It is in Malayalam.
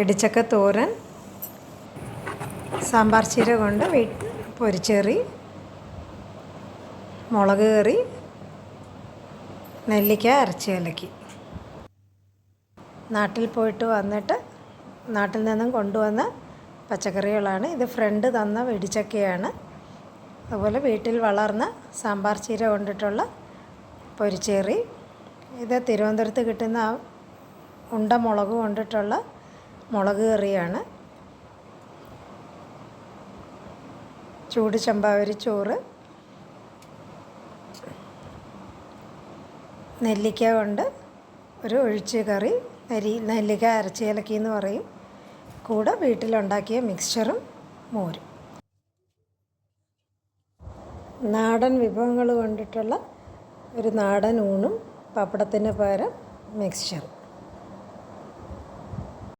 ഇടിച്ചക്ക തോരൻ, സാമ്പാർ ചീര കൊണ്ട് പൊരിച്ചേറി, മുളക് കറി, നെല്ലിക്ക അരച്ച് കലക്കി. നാട്ടിൽ പോയിട്ട് വന്നിട്ട് നാട്ടിൽ നിന്നും കൊണ്ടുവന്ന പച്ചക്കറികളാണ്. ഇത് ഫ്രണ്ട് തന്ന ഇടിച്ചക്കയാണ്. അതുപോലെ വീട്ടിൽ വളർന്ന സാമ്പാർ ചീര കൊണ്ടിട്ടുള്ള പൊരിച്ചേറി. ഇത് തിരുവനന്തപുരത്ത് കിട്ടുന്ന ഉണ്ട മുളക് കൊണ്ടിട്ടുള്ള മുളക് കറിയാണ്. ചൂട് ചമ്പാവരി ചോറ്, നെല്ലിക്ക കൊണ്ട് ഒരു ഒഴിച്ച് കറി, നെല്ലിക്ക അരച്ച് കലക്കി എന്ന് പറയും. കൂടെ വീട്ടിലുണ്ടാക്കിയ മിക്സ്ചറും മോരും. നാടൻ വിഭവങ്ങൾ കൊണ്ടിട്ടുള്ള ഒരു നാടൻ ഊണും പപ്പടത്തിന് പകരം മിക്സ്ചറും.